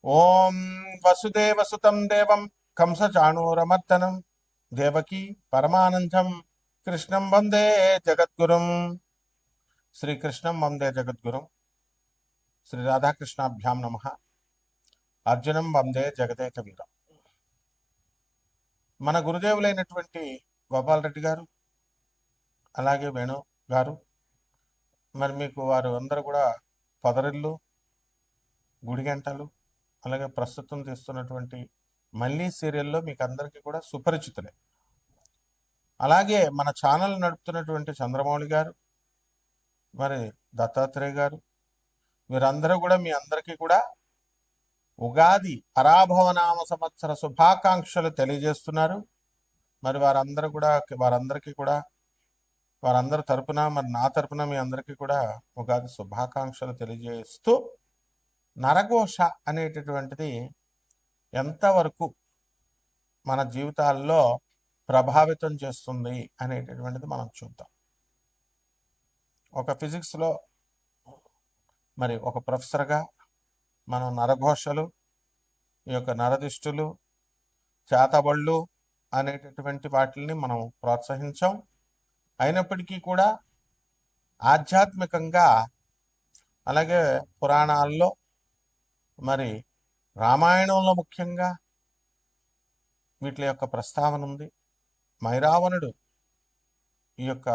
ఓం వసుదేవసుతం దేవం కంసచాణూరమర్దనం దేవకీ పరమానందం కృష్ణం వందే జగద్గురుం. శ్రీకృష్ణం వందే జగద్గురుం. శ్రీ రాధాకృష్ణాభ్యాం నమ. అర్జునం వందే జగదేక వీరం. మన గురుదేవులైనటువంటి గోపాలరెడ్డి గారు, అలాగే వేణు గారు, మరి మీకు వారు అందరూ కూడా పొదరిల్లు, గుడిగంటలు, అలాగే ప్రస్తుతం తీస్తున్నటువంటి మళ్ళీ సీరియల్లో మీకు అందరికీ కూడా సుపరిచితులే. అలాగే మన ఛానల్ నడుపుతున్నటువంటి చంద్రమౌళి గారు, మరి దత్తాత్రేయ గారు, వీరందరూ కూడా మీ అందరికీ కూడా ఉగాది పరాభవనామ సంవత్సర శుభాకాంక్షలు తెలియజేస్తున్నారు. మరి వారందరికీ కూడా వారందరి తరపున, మరి నా తరపున మీ అందరికీ కూడా ఉగాది శుభాకాంక్షలు తెలియజేస్తూ, నరఘోష అనేటటువంటిది ఎంతవరకు మన జీవితాల్లో ప్రభావితం చేస్తుంది అనేటటువంటిది మనం చూద్దాం. ఒక ఫిజిక్స్లో మరి ఒక ప్రొఫెసర్గా మనం నరఘోషలు, ఈ యొక్క నరదిష్టులు, చేతబళ్ళు అనేటటువంటి వాటిని మనం ప్రోత్సహించాం. అయినప్పటికీ కూడా ఆధ్యాత్మికంగా, అలాగే పురాణాల్లో, మరి రామాయణంలో ముఖ్యంగా వీటి యొక్క ప్రస్తావన ఉంది. మైరావణుడు, ఈ యొక్క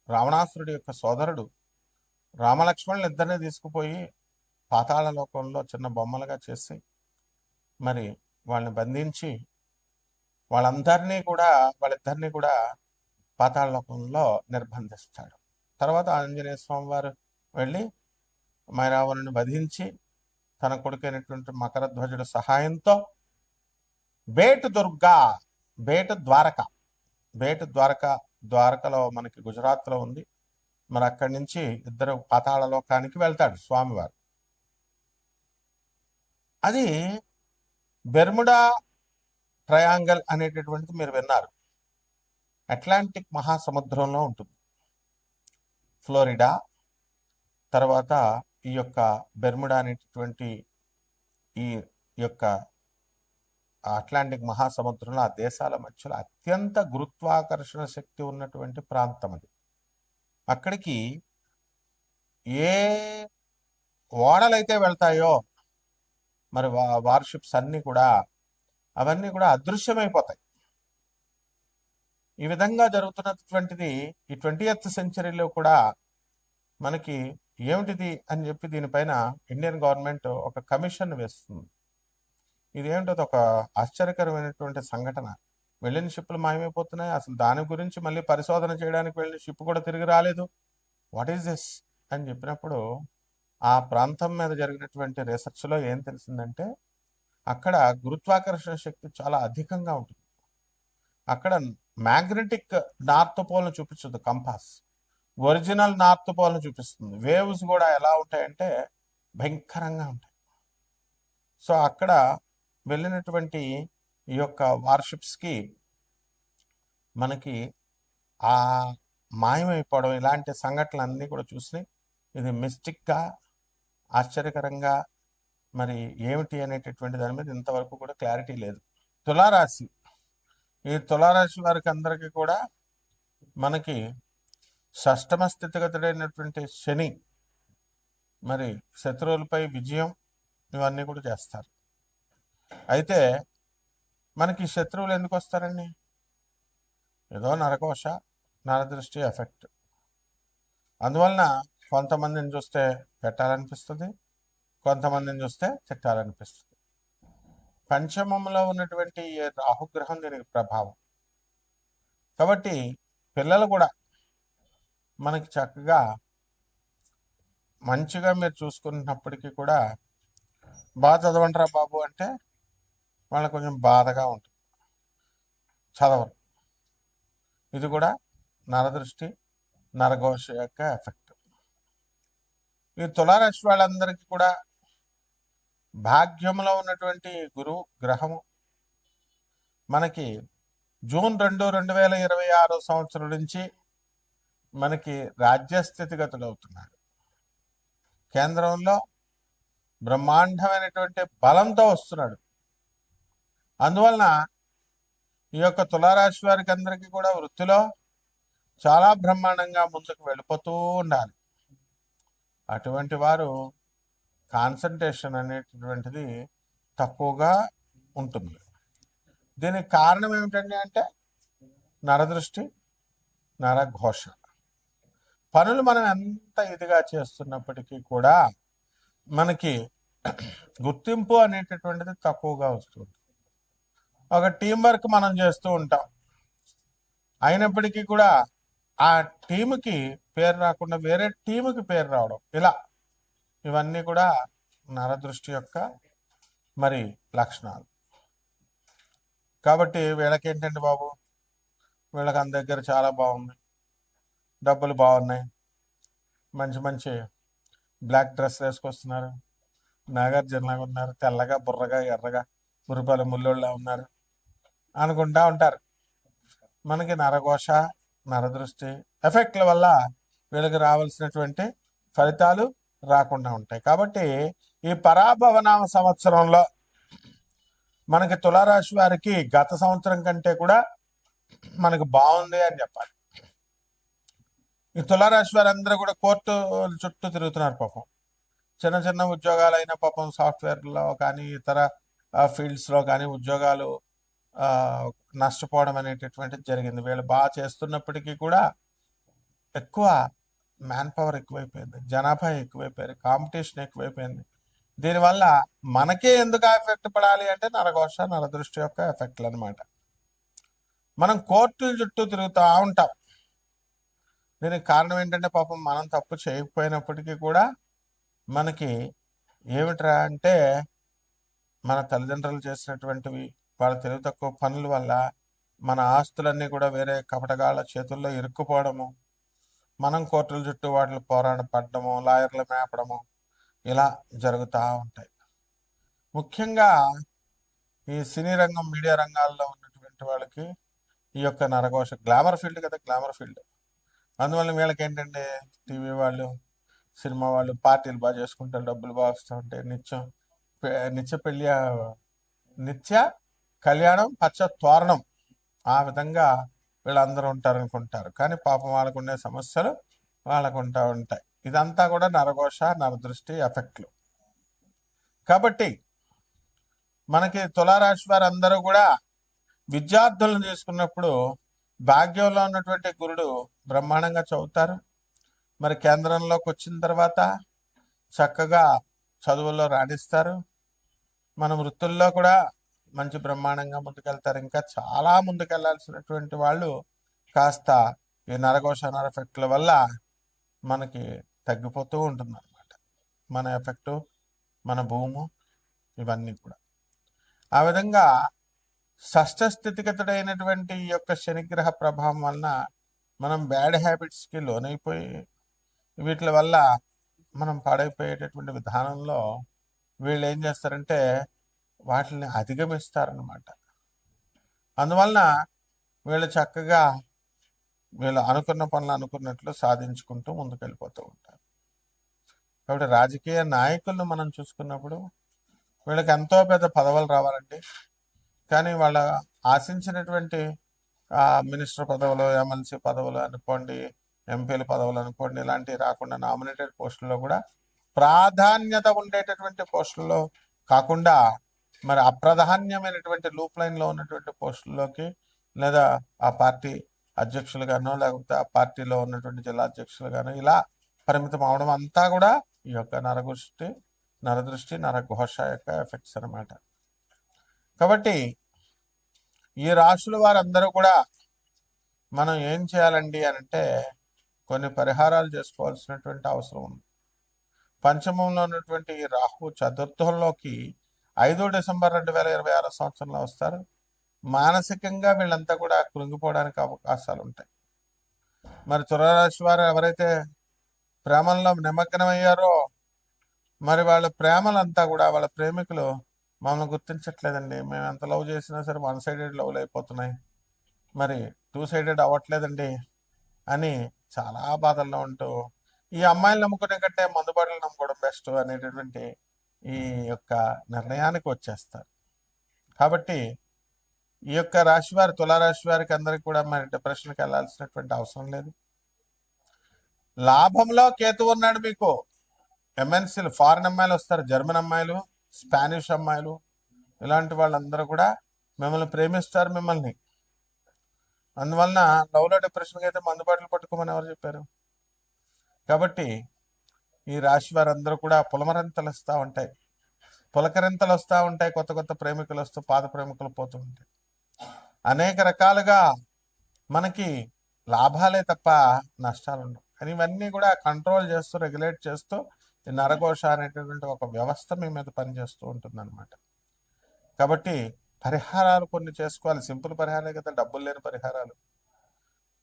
రావణాసురుడి యొక్క సోదరుడు, రామలక్ష్మణులు ఇద్దరిని తీసుకుపోయి పాతాళ లోకంలో చిన్న బొమ్మలుగా చేసి మరి వాళ్ళని బంధించి వాళ్ళిద్దరినీ కూడా పాతాళ లోకంలో నిర్బంధిస్తాడు. తర్వాత ఆంజనేయ స్వామి వారు వెళ్ళి మైరావణుని వధించి తన కొడుకైనటువంటి మకరధ్వజుడి సహాయంతో ద్వారకలో మనకి గుజరాత్లో ఉంది. మరి అక్కడి నుంచి ఇద్దరు పాతాళ లోకానికి వెళ్తాడు స్వామివారు. అది బెర్ముడా ట్రయాంగల్ అనేటటువంటిది మీరు విన్నారు. అట్లాంటిక్ మహాసముద్రంలో ఉంటుంది. ఫ్లోరిడా, తర్వాత ఈ యొక్క బెర్ముడా అనేటటువంటి ఈ యొక్క అట్లాంటిక్ మహాసముద్రంలో, ఆ దేశాల మధ్యలో అత్యంత గురుత్వాకర్షణ శక్తి ఉన్నటువంటి ప్రాంతం అది. అక్కడికి ఏ ఓడలైతే వెళ్తాయో మరి వార్షిప్స్ అవన్నీ కూడా అదృశ్యమైపోతాయి. ఈ విధంగా జరుగుతున్నటువంటిది ఈ 20th సెంచరీలో కూడా మనకి ఏమిటిది అని చెప్పి దీనిపైన ఇండియన్ గవర్నమెంట్ ఒక కమిషన్ వేస్తుంది. ఇదేంటో ఒక ఆశ్చర్యకరమైనటువంటి సంఘటన. వెళ్ళిన షిప్లు మాయమైపోతున్నాయి. అసలు దాని గురించి మళ్ళీ పరిశోధన చేయడానికి వెళ్ళిన షిప్ కూడా తిరిగి రాలేదు. వాట్ ఈస్ దిస్ అని చెప్పినప్పుడు ఆ ప్రాంతం మీద జరిగినటువంటి రీసెర్చ్లో ఏం తెలిసిందంటే, అక్కడ గురుత్వాకర్షణ శక్తి చాలా అధికంగా ఉంటుంది. అక్కడ మ్యాగ్నెటిక్ నార్త్ పోల్ను చూపించదు కంపాస్, ఒరిజినల్ నార్త్ పోల్ను చూపిస్తుంది. వేవ్స్ కూడా ఎలా ఉంటాయంటే భయంకరంగా ఉంటాయి. సో అక్కడ వెళ్ళినటువంటి ఈ యొక్క వార్షిప్స్కి మనకి ఆ మాయమైపోవడం, ఇలాంటి సంఘటనలన్నీ కూడా చూసినాయి. ఇది మిస్టిక్గా, ఆశ్చర్యకరంగా మరి ఏమిటి అనేటటువంటి దాని మీద ఇంతవరకు కూడా క్లారిటీ లేదు. తులారాశి, ఈ తులారాశి వారికి అందరికీ కూడా మనకి షష్టమ స్థితిగతుడైనటువంటి శని మరి శత్రువులపై విజయం ఇవన్నీ కూడా చేస్తారు. అయితే మనకి శత్రువులు ఎందుకు వస్తారండి? ఏదో నరకోశ, నరదృష్టి ఎఫెక్ట్. అందువలన కొంతమందిని చూస్తే పెట్టాలనిపిస్తుంది, కొంతమందిని చూస్తే తిట్టాలనిపిస్తుంది. పంచమంలో ఉన్నటువంటి రాహుగ్రహం దీనికి ప్రభావం. కాబట్టి పిల్లలు కూడా మనకి చక్కగా మంచిగా మీరు చూసుకున్నప్పటికీ కూడా బాగా చదవండిరా బాబు అంటే వాళ్ళకి కొంచెం బాధగా ఉంటుంది, చదవరు. ఇది కూడా నరదృష్టి, నరఘోష యొక్క ఎఫెక్ట్. ఈ తులారాశి వాళ్ళందరికీ కూడా భాగ్యంలో ఉన్నటువంటి గురువు గ్రహము మనకి జూన్ 2, 2026 సంవత్సరం నుంచి మనకి రాజ్యస్థితిగతులు అవుతున్నాడు. కేంద్రంలో బ్రహ్మాండమైనటువంటి బలంతో వస్తున్నాడు. అందువలన ఈ యొక్క తులారాశి వారికి అందరికీ కూడా వృత్తిలో చాలా బ్రహ్మాండంగా ముందుకు వెళ్ళిపోతూ ఉండాలి. అటువంటి వారు కాన్సన్ట్రేషన్ అనేటటువంటిది తక్కువగా ఉంటుంది. దీనికి కారణం ఏమిటండి అంటే నరదృష్టి, నరఘోష. పనులు మనం ఎంత ఇదిగా చేస్తున్నప్పటికీ కూడా మనకి గుర్తింపు అనేటటువంటిది తక్కువగా వస్తుంది. ఒక టీం వర్క్ మనం చేస్తూ ఉంటాం, అయినప్పటికీ కూడా ఆ టీముకి పేరు రాకుండా వేరే టీముకి పేరు రావడం, ఇవన్నీ కూడా నరదృష్టి యొక్క మరి లక్షణాలు. కాబట్టి వీళ్ళకేంటండి బాబు, వీళ్ళకి అంత దగ్గర చాలా బాగుంది, డబ్బులు బాగున్నాయి, మంచి మంచి బ్లాక్ డ్రెస్ వేసుకొస్తున్నారు, నాగార్జునలాగా ఉన్నారు, తెల్లగా బుర్రగా ఎర్రగా మురుపాల ముల్లోళ్ళ ఉన్నారు అనుకుంటా ఉంటారు. మనకి నరఘోష, నరదృష్టి ఎఫెక్ట్ల వల్ల వీళ్ళకి రావాల్సినటువంటి ఫలితాలు రాకుండా ఉంటాయి. కాబట్టి ఈ పరాభవనామ సంవత్సరంలో మనకి తులారాశి వారికి గత సంవత్సరం కంటే కూడా మనకు బాగుంది అని చెప్పాలి. ఈ తులారాశి వారందరూ కూడా కోర్టు చుట్టూ తిరుగుతున్నారు పాపం. చిన్న చిన్న ఉద్యోగాలైనా పాపం సాఫ్ట్వేర్లో కానీ ఇతర ఫీల్డ్స్లో కానీ ఉద్యోగాలు నష్టపోవడం అనేటటువంటిది జరిగింది. వీళ్ళు బాగా చేస్తున్నప్పటికీ కూడా ఎక్కువ మ్యాన్ పవర్ ఎక్కువైపోయింది, జనాభా ఎక్కువైపోయింది, కాంపిటీషన్ ఎక్కువైపోయింది. దీనివల్ల మనకే ఎందుకు ఎఫెక్ట్ పడాలి అంటే నరఘోష, నరదృష్టి యొక్క ఎఫెక్ట్లు అనమాట. మనం కోర్టుల చుట్టూ తిరుగుతూ ఉంటాం. దీనికి కారణం ఏంటంటే పాపం మనం తప్పు చేయకపోయినప్పటికీ కూడా మనకి ఏమిట్రా అంటే మన తల్లిదండ్రులు చేసినటువంటివి, వాళ్ళ తెలివి తక్కువ పనుల వల్ల మన ఆస్తులన్నీ కూడా వేరే కపటగాళ్ళ చేతుల్లో ఇరుక్కుపోవడము, మనం కోర్టుల చుట్టూ వాటిని పోరాడపడము, లాయర్లు మేపడము, ఇలా జరుగుతూ ఉంటాయి. ముఖ్యంగా ఈ సినీ రంగం, మీడియా రంగాల్లో ఉన్నటువంటి వాళ్ళకి ఈ యొక్క నరఘోష గ్లామర్ ఫీల్డ్ కదా, గ్లామర్ ఫీల్డ్. అందువల్ల వీళ్ళకి ఏంటంటే టీవీ వాళ్ళు, సినిమా వాళ్ళు పార్టీలు బాగా చేసుకుంటారు, డబ్బులు బాగా వస్తూ ఉంటాయి, నిత్య కళ్యాణం పచ్చ తోరణం, ఆ విధంగా వీళ్ళందరూ ఉంటారనుకుంటారు. కానీ పాపం వాళ్ళకు ఉండే సమస్యలు వాళ్ళకు ఉంటాయి. ఇదంతా కూడా నరఘోష, నరదృష్టి ఎఫెక్ట్లు. కాబట్టి మనకి తులారాశి వారందరూ కూడా విద్యార్థులను తీసుకున్నప్పుడు భాగ్యంలో ఉన్నటువంటి గురుడు బ్రహ్మాండంగా చదువుతారు. మరి కేంద్రంలోకి వచ్చిన తర్వాత చక్కగా చదువుల్లో రాణిస్తారు. మన వృత్తుల్లో కూడా మంచి బ్రహ్మాండంగా ముందుకెళ్తారు. ఇంకా చాలా ముందుకెళ్లాల్సినటువంటి వాళ్ళు కాస్త ఈ నరఘోష, నరఎఫెక్ట్ల వల్ల మనకి తగ్గిపోతూ ఉంటుంది అనమాట. మన ఎఫెక్టు, మన భూము, ఇవన్నీ కూడా. ఆ విధంగా షష్ఠ స్థితిగతుడైనటువంటి ఈ యొక్క శనిగ్రహ ప్రభావం వలన మనం బ్యాడ్ హ్యాబిట్స్కి లోనైపోయి వీటి వల్ల మనం పాడైపోయేటటువంటి విధానంలో వీళ్ళు ఏం చేస్తారంటే వాటిని అధిగమిస్తారనమాట. అందువలన వీళ్ళు చక్కగా వీళ్ళు అనుకున్న పనులు అనుకున్నట్లు సాధించుకుంటూ ముందుకెళ్ళిపోతూ ఉంటారు. కాబట్టి రాజకీయ నాయకులను మనం చూసుకున్నప్పుడు వీళ్ళకి ఎంతో పెద్ద పదవులు రావాలండి, కానీ వాళ్ళ ఆశించినటువంటి మినిస్టర్ పదవులు, ఎమ్మెల్సీ పదవులు అనుకోండి, ఎంపీల పదవులు అనుకోండి, ఇలాంటివి రాకుండా నామినేటెడ్ పోస్టుల్లో కూడా ప్రాధాన్యత ఉండేటటువంటి పోస్టుల్లో కాకుండా మరి అప్రాధాన్యమైనటువంటి లూప్ లైన్లో ఉన్నటువంటి పోస్టుల్లోకి, లేదా ఆ పార్టీ అధ్యక్షులుగానో లేకపోతే ఆ పార్టీలో ఉన్నటువంటి జిల్లా అధ్యక్షులుగానో ఇలా పరిమితం అవడం అంతా కూడా ఈ యొక్క నరదృష్టి, నరఘోష యొక్క ఎఫెక్ట్స్ అనమాట. కాబట్టి ఈ రాశుల వారందరూ కూడా మనం ఏం చేయాలండి అంటే కొన్ని పరిహారాలు చేసుకోవాల్సినటువంటి అవసరం ఉంది. పంచమంలో ఉన్నటువంటి ఈ రాహు చతుర్థంలోకి 5 డిసెంబర్ 2026 సంవత్సరంలో వస్తారు. మానసికంగా వీళ్ళంతా కూడా కృంగిపోవడానికి అవకాశాలు ఉంటాయి. మరి తులారాశి వారు ఎవరైతే ప్రేమల్లో నిమగ్నమయ్యారో మరి వాళ్ళ ప్రేమలంతా కూడా, వాళ్ళ ప్రేమికులు మమ్మల్ని గుర్తించట్లేదండి, మేము ఎంత లవ్ చేసినా సరే 1 సైడెడ్ లవ్లు అయిపోతున్నాయి, మరి 2 సైడెడ్ అవ్వట్లేదండి అని చాలా బాధల్లో ఉంటూ ఈ అమ్మాయిలు నమ్ముకునే కంటే మందుబాటులు నమ్ముకోవడం బెస్ట్ అనేటటువంటి ఈ యొక్క నిర్ణయానికి వచ్చేస్తారు. కాబట్టి ఈ యొక్క రాశి వారి, తులారాశి వారికి అందరికి కూడా మరి డిప్రెషన్కి వెళ్ళాల్సినటువంటి అవసరం లేదు. లాభంలో కేతు ఉన్నాడు మీకు. ఎంఎన్సీలు, ఫారిన్ అమ్మాయిలు వస్తారు, జర్మన్ అమ్మాయిలు, స్పానిష్ అమ్మాయిలు, ఇలాంటి వాళ్ళందరూ కూడా మిమ్మల్ని ప్రేమిస్తారు మిమ్మల్ని. అందువలన లవ్లో డిప్రెషన్కి అయితే మందుబాటులు పట్టుకోమని ఎవరు చెప్పారు? కాబట్టి ఈ రాశి వారందరూ కూడా పులమరింతలు వస్తూ ఉంటాయి, పులకరింతలు వస్తూ ఉంటాయి, కొత్త కొత్త ప్రేమికులు వస్తూ పాత ప్రేమికులు పోతూ ఉంటాయి. అనేక రకాలుగా మనకి లాభాలే తప్ప నష్టాలు ఉండవు. కానీ ఇవన్నీ కూడా కంట్రోల్ చేస్తూ, రెగ్యులేట్ చేస్తూ ఈ నరఘోష అనేటటువంటి ఒక వ్యవస్థ మీ మీద పనిచేస్తూ ఉంటుందన్నమాట. కాబట్టి పరిహారాలు కొన్ని చేసుకోవాలి. సింపుల్ పరిహారాలే కదా, డబ్బులు లేని పరిహారాలు.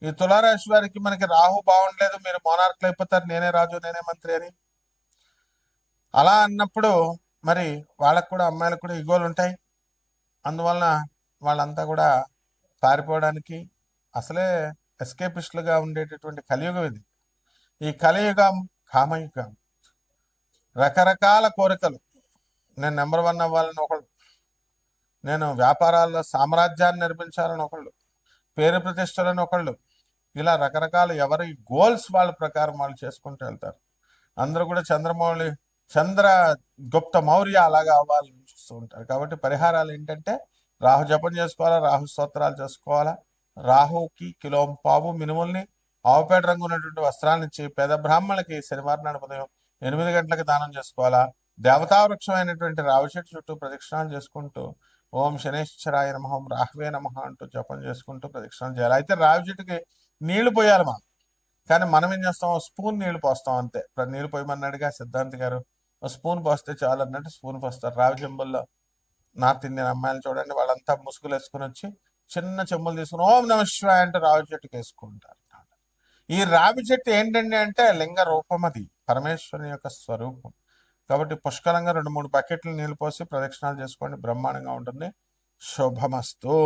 ఈ తులారాశి వారికి మనకి రాహు బాగుండలేదు, మీరు మోనార్క్లు అయిపోతారు, నేనే రాజు నేనే మంత్రి అని. అలా అన్నప్పుడు మరి వాళ్ళకు కూడా, అమ్మాయిలకు కూడా ఇగోలు ఉంటాయి. అందువలన వాళ్ళంతా కూడా పారిపోవడానికి, అసలే ఎస్కేపిస్టులుగా ఉండేటటువంటి కలియుగం ఇది. ఈ కలియుగం కామయుగం. రకరకాల కోరికలు. నేను నెంబర్ 1 అవ్వాలని ఒకళ్ళు, నేను వ్యాపారాల్లో సామ్రాజ్యాన్ని నిర్మించాలని ఒకళ్ళు, పేరు ప్రతిష్టలని ఒకళ్ళు, ఇలా రకరకాల ఎవరి గోల్స్ వాళ్ళ ప్రకారం వాళ్ళు చేసుకుంటూ వెళ్తారు. అందరూ కూడా చంద్రగుప్త మౌర్య అలాగా అవ్వాలని చూస్తూ ఉంటారు. కాబట్టి పరిహారాలు ఏంటంటే రాహు జపం చేసుకోవాలా, రాహు స్తోత్రాలు చేసుకోవాలా, రాహుకి కిలోంపావు మినుముల్ని, ఆవుపేట రంగు ఉన్నటువంటి వస్త్రాలను ఇచ్చి పేద బ్రాహ్మణులకి శనివారం నాడు ఉదయం 8 గంటలకు దానం చేసుకోవాలా. దేవతావృక్షం అయినటువంటి రావి చెట్టు చుట్టూ ప్రదక్షిణాలు చేసుకుంటూ ఓం శనేశ్వరాయ నమః, ఓం రాహవే నమః అంటూ జపం చేసుకుంటూ ప్రదక్షిణాలు చేయాలి. అయితే రావి చెట్టుకి నీళ్లు పోయాలి మనం. కానీ మనం ఏం చేస్తాం, స్పూన్ నీళ్లు పోస్తాం అంతే. ఇప్పుడు నీళ్లు పోయమన్నాడుగా సిద్ధాంతి గారు, స్పూన్ పోస్తే చాలు అన్నట్టు స్పూన్ పోస్తారు. రావి చెంబుల్లో నార్త్ ఇండియన్ అమ్మాయిలు చూడండి, వాళ్ళంతా ముసుగులు వేసుకుని వచ్చి చిన్న చెంబులు తీసుకుని ఓం నమః శివాయ అంటే రావి చెట్టుకి వేసుకుంటారు. ఈ రావి చెట్టు ఏంటండి అంటే లింగ రూపం, అది పరమేశ్వరుని యొక్క స్వరూపం. కాబట్టి పుష్కలంగా 2-3 బకెట్లు నీళ్లు పోసి ప్రదక్షిణాలు చేసుకోండి, బ్రహ్మాండంగా ఉంటుంది. శుభమస్తు.